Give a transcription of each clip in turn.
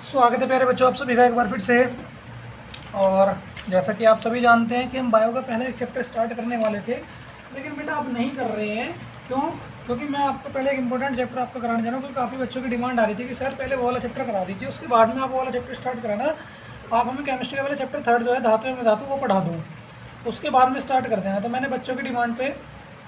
स्वागत है प्यारे बच्चों, आप सभी का एक बार फिर से। और जैसा कि आप सभी जानते हैं कि हम बायो का पहला एक चैप्टर स्टार्ट करने वाले थे, लेकिन बेटा आप नहीं कर रहे हैं। क्यों? क्योंकि मैं आपको पहले एक इंपॉर्टेंट चैप्टर आपका कराने जा रहा हूँ, क्योंकि काफ़ी बच्चों की डिमांड आ रही थी कि सर पहले वो वाला चैप्टर करा दीजिए, उसके बाद में आप वो वाला चैप्टर स्टार्ट कराना। आप हमें केमिस्ट्री का वाला चैप्टर थर्ड जो है धातु में धातु वो पढ़ा दूँ, उसके बाद में स्टार्ट कर देना। तो मैंने बच्चों की डिमांड पे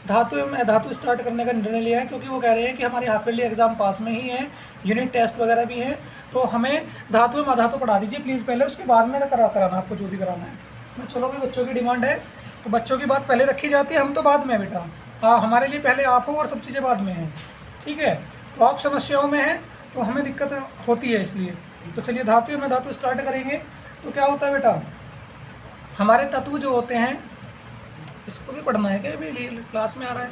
धातु एवं अधातु स्टार्ट करने का निर्णय लिया है, क्योंकि वो कह रहे हैं कि हमारी हाफ ईयरली एग्जाम पास में ही है, यूनिट टेस्ट वगैरह भी हैं, तो हमें धातु एवं अधातु पढ़ा दीजिए प्लीज़ पहले, उसके बाद में कराना आपको जो भी कराना है। तो चलो भाई, बच्चों की डिमांड है तो बच्चों की बात पहले रखी जाती है, हम तो बाद में है बेटा। हाँ, हमारे लिए पहले आप हो और सब चीज़ें बाद में हैं, ठीक है। तो आप समस्याओं में हैं तो हमें दिक्कत होती है, इसलिए। तो चलिए धातु एवं अधातु स्टार्ट करेंगे। तो क्या होता है बेटा, हमारे तत्व जो होते हैं, इसको भी पढ़ना है क्या अभी क्लास में आ रहा है?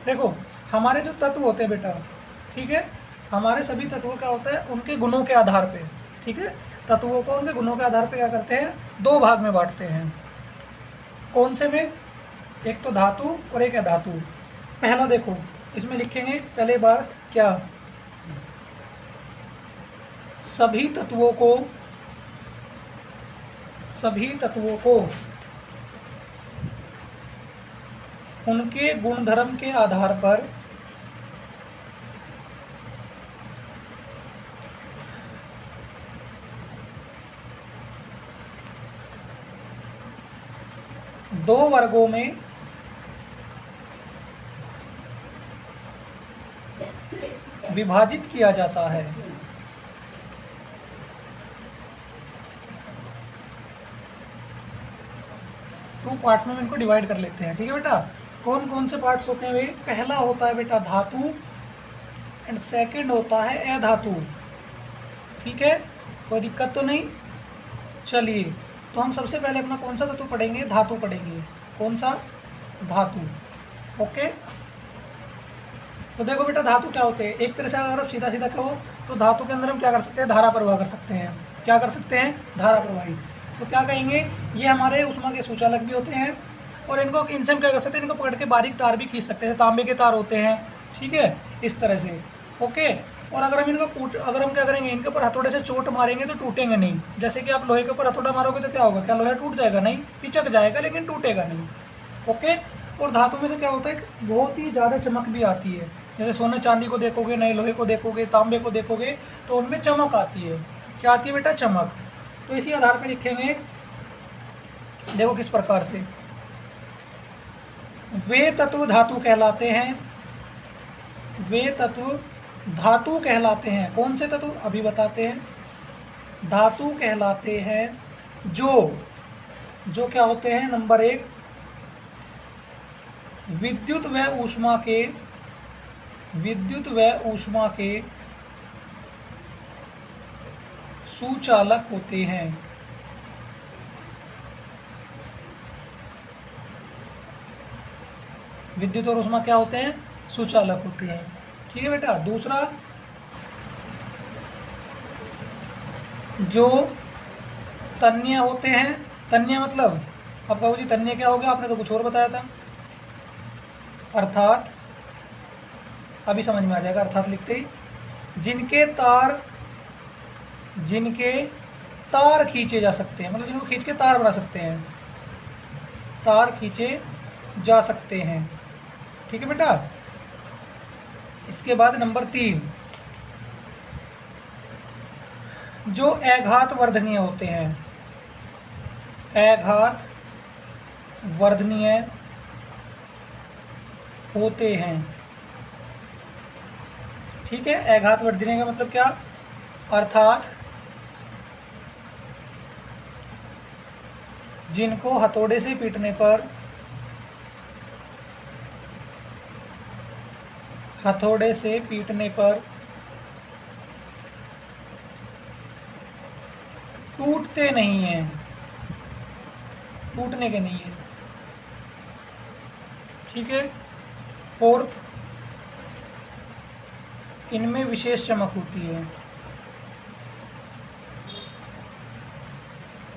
देखो, हमारे जो तत्व होते हैं बेटा, ठीक है, हमारे सभी तत्वों का होता है उनके गुणों के आधार पे, ठीक है। तत्वों को उनके गुणों के आधार पे क्या करते हैं, दो भाग में बांटते हैं। कौन से में? एक तो धातु और एक अधातु। पहला देखो, इसमें लिखेंगे पहले बात क्या, सभी तत्वों को उनके गुणधर्म के आधार पर दो वर्गों में विभाजित किया जाता है। टू पार्ट्स में इनको डिवाइड कर लेते हैं, ठीक है बेटा। कौन कौन से पार्ट्स होते हैं वे? पहला होता है बेटा धातु एंड सेकंड होता है अधातु, ठीक है। कोई दिक्कत तो नहीं? चलिए, तो हम सबसे पहले अपना कौन सा तत्व पढ़ेंगे? धातु पढ़ेंगे। कौन सा? धातु। ओके, तो देखो बेटा, धातु क्या होते हैं? एक तरह से अगर आप सीधा सीधा कहो तो धातु के अंदर हम क्या कर सकते हैं? धारा प्रवाह कर सकते हैं। क्या कर सकते हैं? धारा प्रवाही। तो क्या कहेंगे, ये हमारे ऊष्मा के सुचालक भी होते हैं, और इनको इनसे हम क्या कर सकते हैं, इनको पकड़ के बारीक तार भी खींच सकते हैं, तांबे के तार होते हैं, ठीक है, इस तरह से। ओके, और अगर हम अगर हम क्या करेंगे, इनके ऊपर हथौड़े से चोट मारेंगे तो टूटेंगे नहीं। जैसे कि आप लोहे के ऊपर हथौड़ा मारोगे तो क्या होगा, क्या लोहा टूट जाएगा? नहीं, पिचक जाएगा लेकिन टूटेगा नहीं। ओके, और धातु में से क्या होता है, बहुत ही ज़्यादा चमक भी आती है। जैसे सोने चांदी को देखोगे, नए लोहे को देखोगे, तांबे को देखोगे, तो उनमें चमक आती है। क्या आती है बेटा? चमक। तो इसी आधार पर लिखेंगे, देखो किस प्रकार से, वे तत्व धातु कहलाते हैं। वे तत्व धातु कहलाते हैं। कौन से तत्व? अभी बताते हैं। धातु कहलाते हैं जो क्या होते हैं? नंबर एक, विद्युत व ऊष्मा के सुचालक होते हैं। विद्युत और ऊष्मा क्या होते हैं? सुचालक होते हैं, ठीक है बेटा। दूसरा, जो तन्य होते हैं। तन्य मतलब, अब कहो जी तन्य क्या हो गया, आपने तो कुछ और बताया था। अर्थात, अभी समझ में आ जाएगा, अर्थात लिखते ही, जिनके तार खींचे जा सकते हैं, मतलब जिनको खींच के तार बना सकते हैं, तार खींचे जा सकते हैं, ठीक है बेटा। इसके बाद नंबर तीन, जो अघात वर्धनीय होते हैं। अघात वर्धनीय होते हैं, ठीक है। अघात वर्धनीय का मतलब क्या? अर्थात जिनको हथौड़े से पीटने पर टूटते नहीं हैं, टूटने के नहीं है, ठीक है। फोर्थ, इनमें विशेष चमक होती है।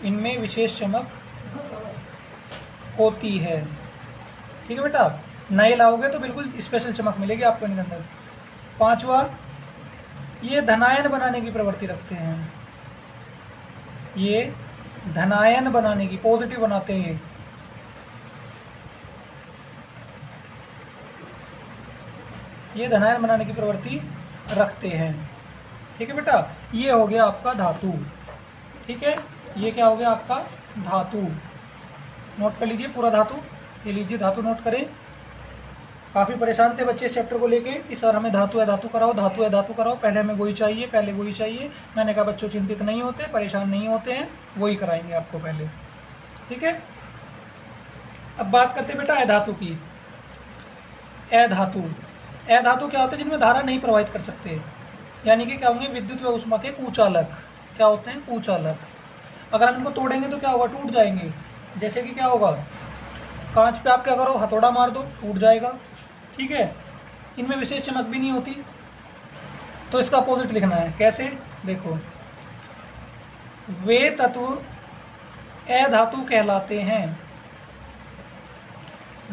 इनमें विशेष चमक होती है, ठीक है बेटा। नए लाओगे तो बिल्कुल स्पेशल चमक मिलेगी आपको इनके अंदर। पांचवा, ये धनायन बनाने की प्रवृत्ति रखते हैं। ये धनायन बनाने की, पॉजिटिव बनाते हैं, ये धनायन बनाने की प्रवृत्ति रखते हैं। ठीक है बेटा, ये हो गया आपका धातु। ठीक है, ये क्या हो गया आपका धातु। नोट कर लीजिए पूरा धातु, ये लीजिए धातु नोट करें। काफ़ी परेशान थे बच्चे इस चैप्टर को लेके कि सर हमें धातु है धातु कराओ, धातु है धातु कराओ, पहले हमें वही चाहिए, पहले वही चाहिए। मैंने कहा बच्चों चिंतित नहीं होते, परेशान नहीं होते हैं, वही कराएंगे आपको पहले। ठीक है, अब बात करते हैं बेटा अधातु की। अधातु, अधातु क्या होते हैं? जिनमें धारा नहीं प्रवाहित कर सकते, यानी कि क्या होंगे? विद्युत व ऊष्मा के कुचालक। क्या होते हैं? कुचालक। अगर हम इनको तोड़ेंगे तो क्या होगा? टूट जाएंगे। जैसे कि क्या होगा? कांच पे आप क्या करो? हथौड़ा मार दो, टूट जाएगा। ठीक है, इनमें विशेष चमक भी नहीं होती, तो इसका अपोजिट लिखना है। कैसे? देखो, वे तत्व अधातु कहलाते हैं,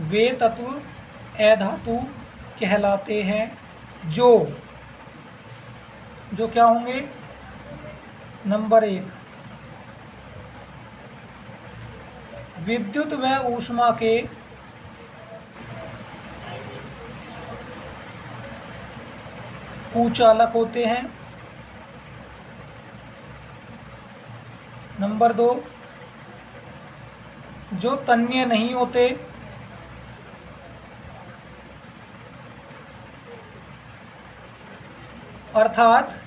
वे तत्व अधातु कहलाते हैं जो क्या होंगे? नंबर 1, विद्युत व ऊष्मा के कुचालक होते हैं। नंबर 2, जो तन्य नहीं होते, अर्थात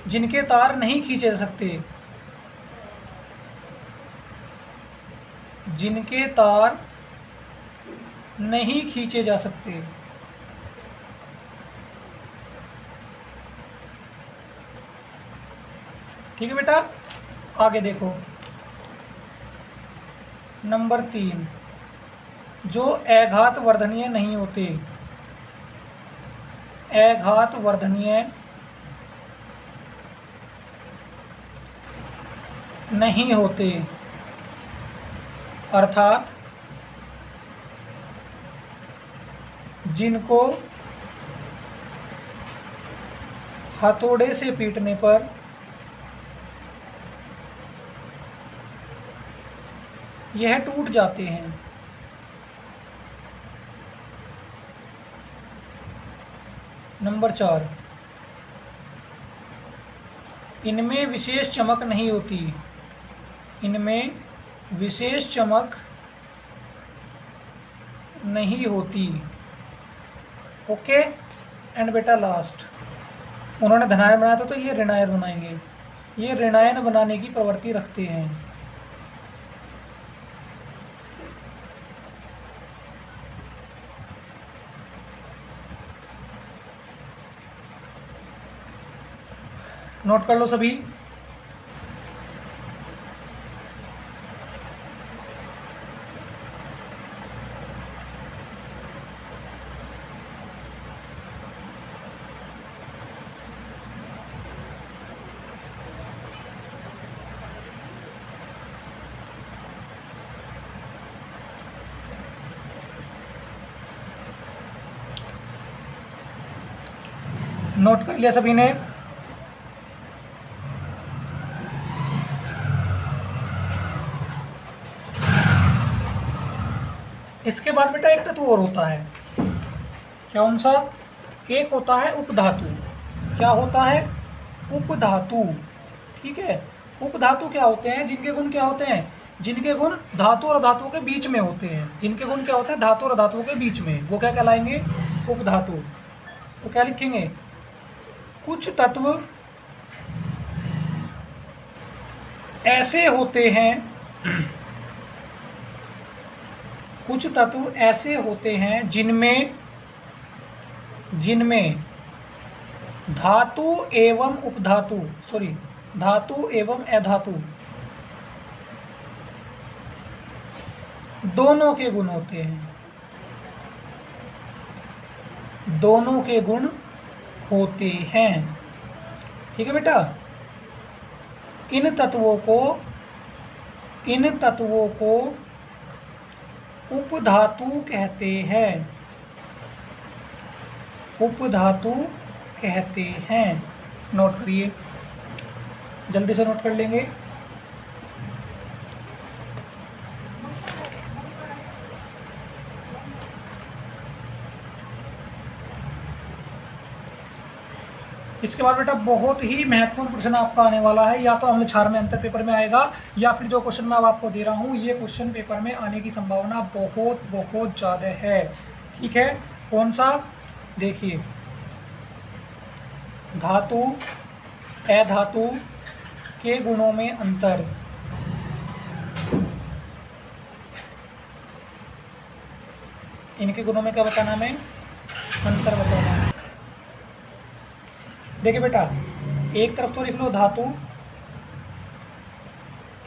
जिनके तार नहीं खींचे जा सकते, जिनके तार नहीं खींचे जा सकते। ठीक है बेटा, आगे देखो। नंबर 3, जो अघात वर्धनीय नहीं होते, अघात वर्धनीय नहीं होते, अर्थात जिनको हथौड़े से पीटने पर यह टूट जाते हैं। नंबर 4, इनमें विशेष चमक नहीं होती, इनमें विशेष चमक नहीं होती। ओके, एंड बेटा लास्ट, उन्होंने धनायन बनाया था तो ये ऋणायन बनाएंगे, ये ऋणायन बनाने की प्रवृत्ति रखते हैं। नोट कर लो सभी। नोट कर लिया सभी ने? इसके बाद बेटा एक तत्व और होता है, कौन सा? एक होता है उपधातु। क्या होता है? उपधातु। ठीक है, उपधातु क्या होते हैं? जिनके गुण क्या होते हैं? जिनके गुण धातु और धातुओं के बीच में होते हैं। जिनके गुण क्या होते हैं? धातु और धातुओं के बीच में, वो क्या कहलाएंगे? उपधातु। तो क्या लिखेंगे? कुछ तत्व ऐसे होते हैं, कुछ तत्व ऐसे होते हैं जिनमें धातु एवं उपधातु, धातु एवं अधातु दोनों के गुण होते हैं, दोनों के गुण होते हैं। ठीक है बेटा, इन तत्वों को उपधातु कहते हैं, उपधातु कहते हैं। नोट करिए, जल्दी से नोट कर लेंगे। इसके बाद बेटा बहुत ही महत्वपूर्ण प्रश्न आपका आने वाला है, या तो अम्ल क्षार में अंतर पेपर में आएगा, या फिर जो क्वेश्चन मैं अब आपको दे रहा हूँ ये क्वेश्चन पेपर में आने की संभावना बहुत बहुत ज़्यादा है। ठीक है, कौन सा? देखिए, धातु अधातु के गुणों में अंतर। इनके गुणों में क्या बताना है? अंतर बताना है। देखिए बेटा, एक तरफ तो लिख लो धातु,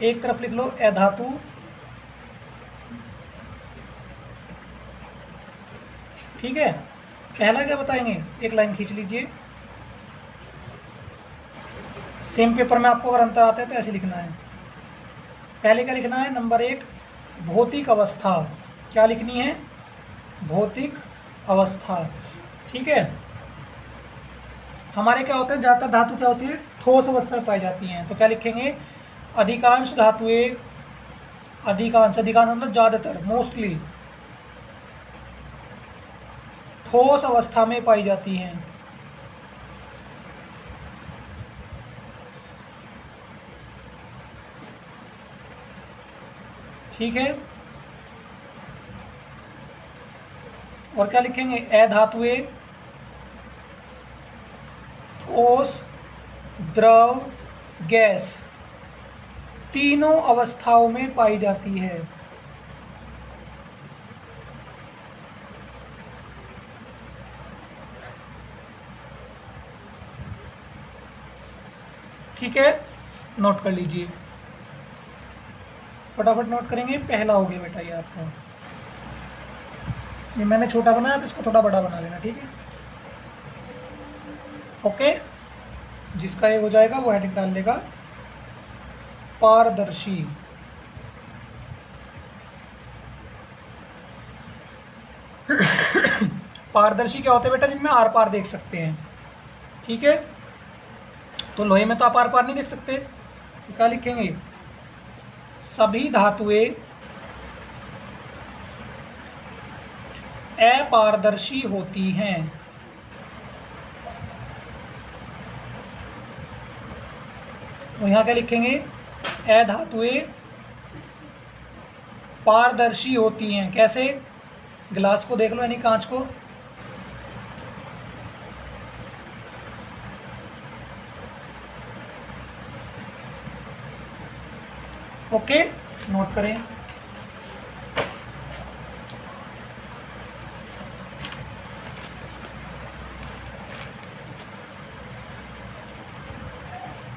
एक तरफ लिख लो अधातु। ठीक है, पहला क्या बताएंगे? एक लाइन खींच लीजिए। सेम पेपर में आपको अगर अंतर आता है तो ऐसे लिखना है। पहले क्या लिखना है? नंबर 1 भौतिक अवस्था। क्या लिखनी है? भौतिक अवस्था। ठीक है, हमारे क्या होता है, ज़्यादातर धातु क्या होती है? ठोस अवस्था में पाई जाती हैं। तो क्या लिखेंगे? अधिकांश धातुएं, अधिकांश मतलब ज़्यादातर, मोस्टली ठोस अवस्था में पाई जाती हैं। ठीक है, और क्या लिखेंगे? अधातुएं ठोस, द्रव, गैस तीनों अवस्थाओं में पाई जाती है। ठीक है, नोट कर लीजिए, फटाफट नोट करेंगे। पहला हो गया बेटा ये आपका, ये मैंने छोटा बनाया, आप इसको थोड़ा बड़ा बना लेना। ठीक है, ओके। जिसका ये हो जाएगा वो हेडिंग डाल लेगा पारदर्शी। पारदर्शी क्या होते हैं बेटा? जिनमें आर पार देख सकते हैं। ठीक है, तो लोहे में तो आप आर पार नहीं देख सकते, तो क्या लिखेंगे? सभी धातुएं अपारदर्शी होती हैं। और यहाँ क्या लिखेंगे? अधातुएं पारदर्शी होती हैं। कैसे? गिलास को देख लो, यानी कांच को। ओके, नोट करें।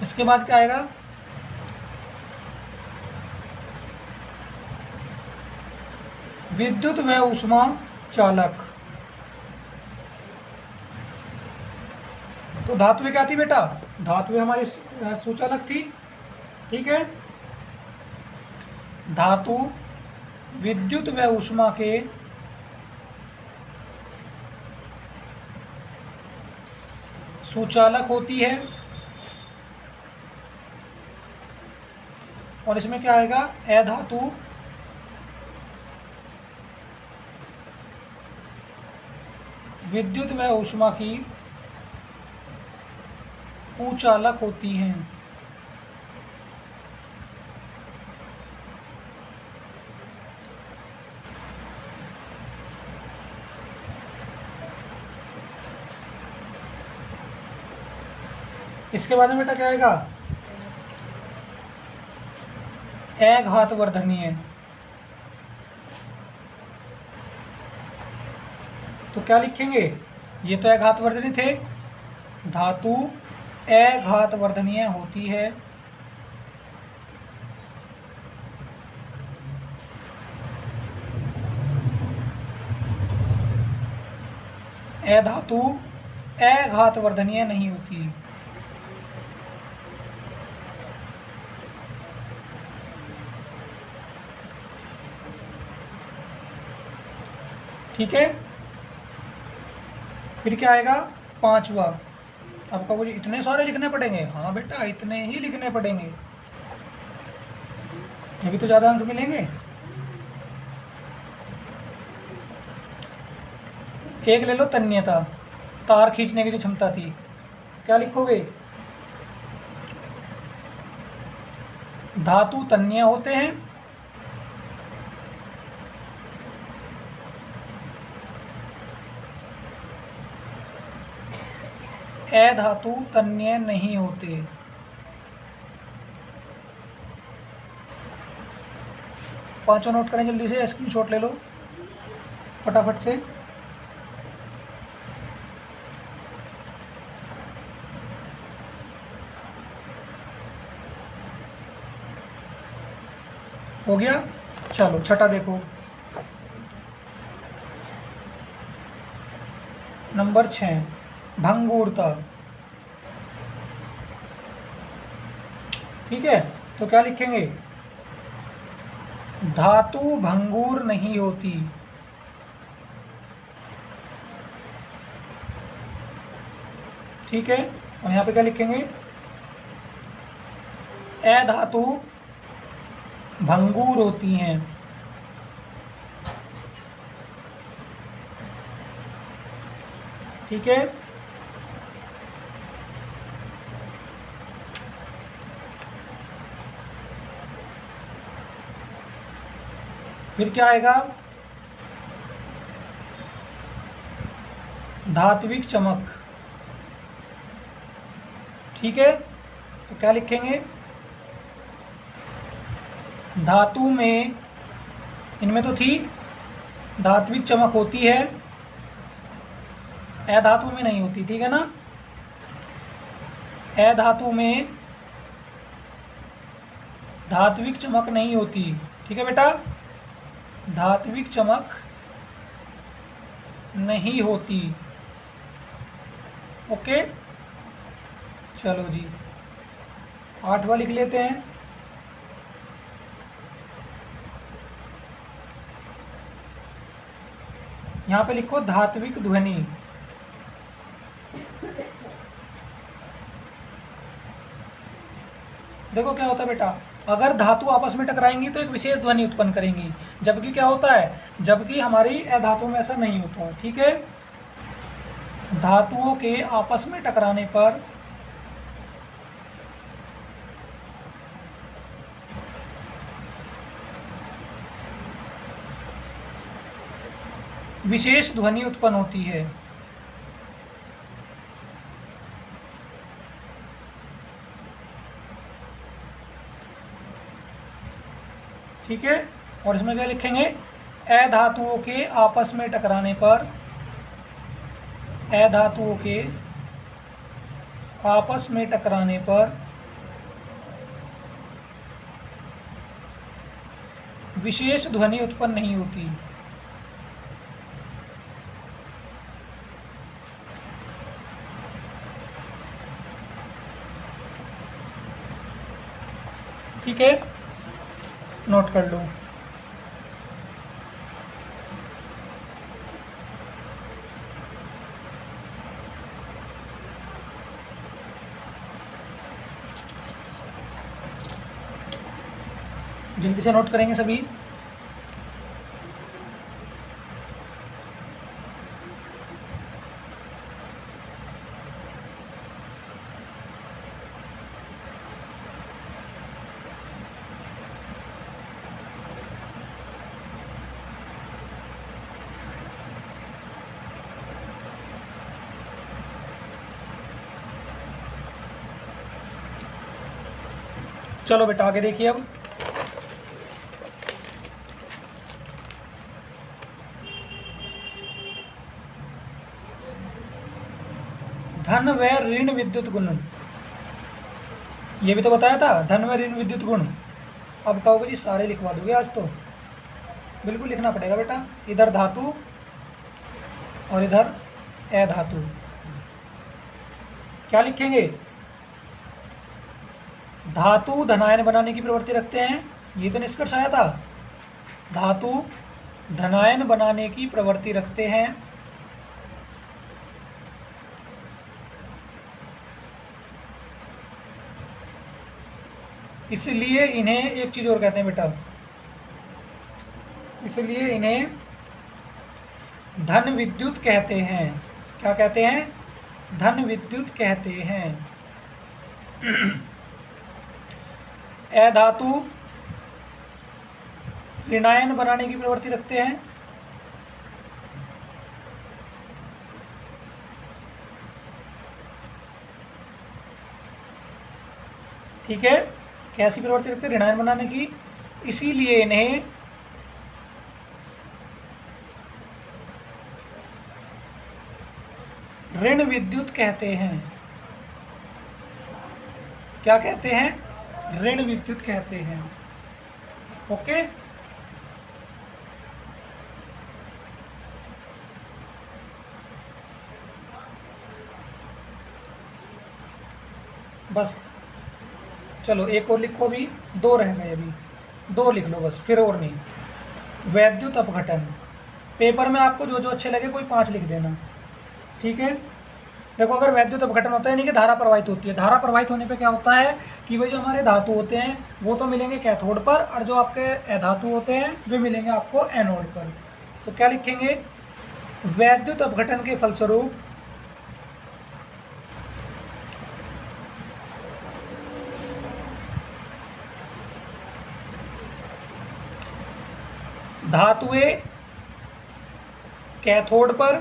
इसके बाद क्या आएगा? विद्युत व ऊष्मा चालक। तो धातुएं क्या थी बेटा? धातुएं हमारी सुचालक थी। ठीक है, धातु विद्युत व ऊष्मा के सुचालक होती है। और इसमें क्या आएगा? अधातु विद्युत व ऊष्मा की कुचालक होती हैं। इसके बाद में बेटा क्या आएगा? अघातवर्धनीय। तो क्या लिखेंगे? ये तो अघातवर्धनीय थे। धातु अघातवर्धनीय होती है। अधातु अघातवर्धनीय नहीं होती। ठीक है, फिर क्या आएगा? पांचवा। आपको मुझे इतने सारे लिखने पड़ेंगे? हाँ बेटा, इतने ही लिखने पड़ेंगे, अभी तो ज़्यादा अंक मिलेंगे। एक ले लो तन्यता, तार खींचने की जो क्षमता थी। क्या लिखोगे? धातु तन्य होते हैं, अधातु तन्य नहीं होते। पांचों नोट करें जल्दी से, स्क्रीनशॉट ले लो फटाफट से। हो गया? चलो छठा देखो, नंबर 6 भंगुरता। ठीक है, तो क्या लिखेंगे? धातु भंगुर नहीं होती। ठीक है, और यहाँ पे क्या लिखेंगे? अधातु भंगुर होती हैं। ठीक है, फिर क्या आएगा? धात्विक चमक। ठीक है, तो क्या लिखेंगे? धातु में, इनमें तो थी धात्विक चमक होती है, अधातु में नहीं होती। ठीक है ना, अधातु में धात्विक चमक नहीं होती। ठीक है बेटा, धात्विक चमक नहीं होती। ओके, चलो जी 8वां लिख लेते हैं। यहाँ पे लिखो धात्विक ध्वनि। देखो क्या होता है बेटा, अगर धातु आपस में टकराएंगी तो एक विशेष ध्वनि उत्पन्न करेंगी, जबकि क्या होता है, जबकि हमारी अधातु में ऐसा नहीं होता। ठीक है, धातुओं के आपस में टकराने पर विशेष ध्वनि उत्पन्न होती है। ठीक है, और इसमें क्या लिखेंगे? अधातुओं के आपस में टकराने पर, अधातुओं के आपस में टकराने पर विशेष ध्वनि उत्पन्न नहीं होती। ठीक है, नोट कर लो। जल्दी से नोट करेंगे सभी। चलो बेटा आगे देखिए अब। धन व ऋण विद्युत गुण, ये भी तो बताया था, धन व ऋण विद्युत गुण। अब कहोगे जी सारे लिखवा दोगे आज तो? बिल्कुल लिखना पड़ेगा बेटा, इधर धातु और इधर अधातु। क्या लिखेंगे? धातु धनायन बनाने की प्रवृत्ति रखते हैं, ये तो निष्कर्ष आया था। धातु धनायन बनाने की प्रवृत्ति रखते हैं, इसलिए इन्हें एक चीज और कहते हैं बेटा, इसलिए इन्हें धन विद्युत कहते हैं। क्या कहते हैं? धन विद्युत कहते हैं। अधातु ऋणायन बनाने की प्रवृत्ति रखते हैं। ठीक है, कैसी प्रवृत्ति रखते हैं? ऋणायन बनाने की, इसीलिए इन्हें ऋण विद्युत कहते हैं। क्या कहते हैं? ऋण विद्युत कहते हैं। ओके, बस चलो एक और लिखो, भी दो रह गए, अभी दो लिख लो बस, फिर और नहीं। वैद्युत अपघटन, पेपर में आपको जो जो अच्छे लगे कोई 5 लिख देना। ठीक है, देखो अगर वैद्युत अपघटन होता है यानी कि धारा प्रवाहित होती है। धारा प्रवाहित होने पे क्या होता है कि भाई जो हमारे धातु होते हैं वो तो मिलेंगे कैथोड पर, और जो आपके अधातु होते हैं वे मिलेंगे आपको एनोड पर। तो क्या लिखेंगे? वैद्युत अपघटन के फलस्वरूप धातुएं कैथोड पर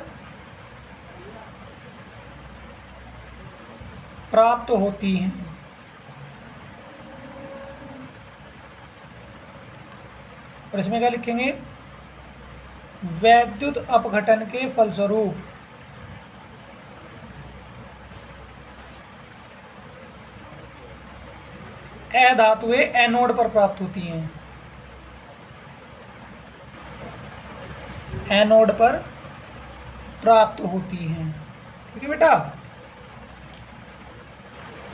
प्राप्त होती हैं। और इसमें क्या लिखेंगे? वैद्युत अपघटन के फलस्वरूप अधातुएं एनोड पर प्राप्त होती हैं। एनोड पर प्राप्त होती हैं। ठीक है बेटा,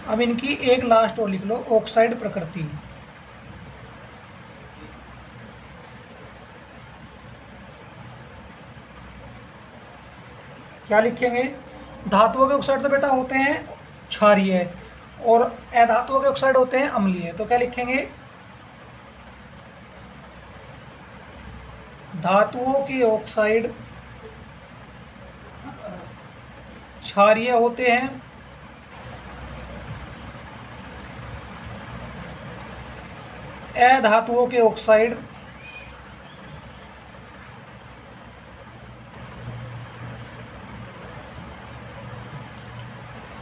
अब इनकी एक लास्ट और लिख लो, ऑक्साइड प्रकृति। क्या लिखेंगे? धातुओं के ऑक्साइड तो बेटा होते हैं क्षारीय और अधातुओं के ऑक्साइड होते हैं अम्लीय। तो क्या लिखेंगे? धातुओं के ऑक्साइड क्षारीय होते हैं, अधातुओं के ऑक्साइड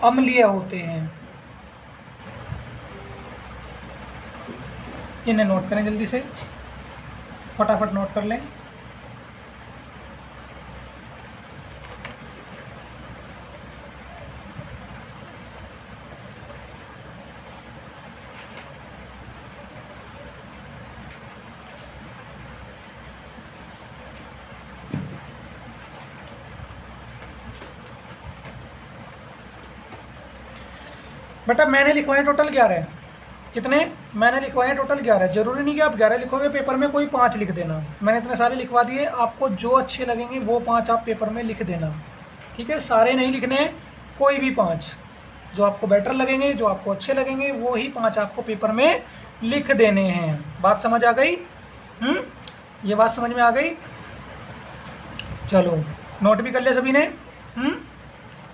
अम्लीय होते हैं। इन्हें नोट करें जल्दी से, फटाफट नोट कर लें। बेटा मैंने लिखवाए टोटल 11। कितने मैंने लिखवाए हैं? टोटल 11। जरूरी नहीं कि आप 11 लिखोगे, पेपर में कोई 5 लिख देना। मैंने इतने सारे लिखवा दिए, आपको जो अच्छे लगेंगे वो 5 आप पेपर में लिख देना। ठीक है, सारे नहीं लिखने, कोई भी 5 जो आपको बेटर लगेंगे, जो आपको अच्छे लगेंगे वो ही 5 आपको पेपर में लिख देने हैं। बात समझ आ गई? ये बात समझ में आ गई? चलो नोट भी कर लिया सभी ने?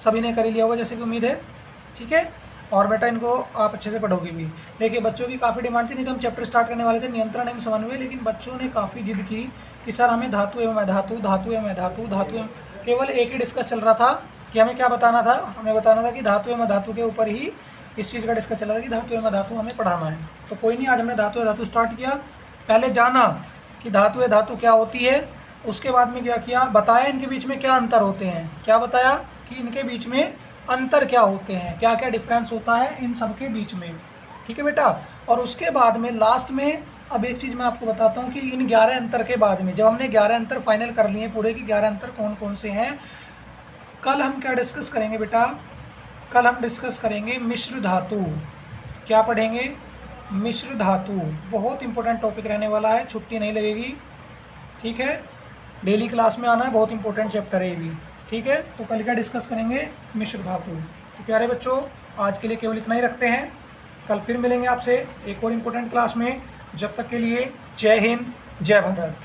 सभी ने कर ही लिया होगा जैसे कि उम्मीद है। ठीक है, और बेटा इनको आप अच्छे से पढ़ोगे भी। देखिए बच्चों की काफ़ी डिमांड थी, नहीं तो हम चैप्टर स्टार्ट करने वाले थे नियंत्रण एवं समन्वय, लेकिन बच्चों ने काफ़ी जिद की कि सर हमें धातु एवं अधातु, धातु एवं अधातु, धातु एवं, केवल एक ही डिस्कस चल रहा था कि हमें क्या बताना था। हमें बताना था कि धातु एवं अधातु के ऊपर ही इस चीज़ का डिस्कस चल रहा था कि धातु एवं अधातु हमें पढ़ाना है। तो कोई नहीं, आज हमने धातु अधातु स्टार्ट किया। पहले जाना कि धातु धातु क्या होती है, उसके बाद में क्या किया, बताया इनके बीच में क्या अंतर होते हैं। क्या बताया कि इनके बीच में अंतर क्या होते हैं, क्या क्या डिफरेंस होता है इन सब के बीच में। ठीक है बेटा, और उसके बाद में लास्ट में अब एक चीज़ मैं आपको बताता हूँ कि इन 11 अंतर के बाद में, जब हमने 11 अंतर फाइनल कर लिए पूरे कि 11 अंतर कौन कौन से हैं, कल हम क्या डिस्कस करेंगे बेटा? कल हम डिस्कस करेंगे मिश्र धातु। क्या पढ़ेंगे? मिश्र धातु। बहुत इंपॉर्टेंट टॉपिक रहने वाला है, छुट्टी नहीं लगेगी। ठीक है, डेली क्लास में आना है, बहुत इंपॉर्टेंट चैप्टर है ये भी। ठीक है, तो कल क्या डिस्कस करेंगे? मिश्र धातु। तो प्यारे बच्चों, आज के लिए केवल इतना ही रखते हैं। कल फिर मिलेंगे आपसे एक और इम्पोर्टेंट क्लास में। जब तक के लिए जय हिंद, जय भारत।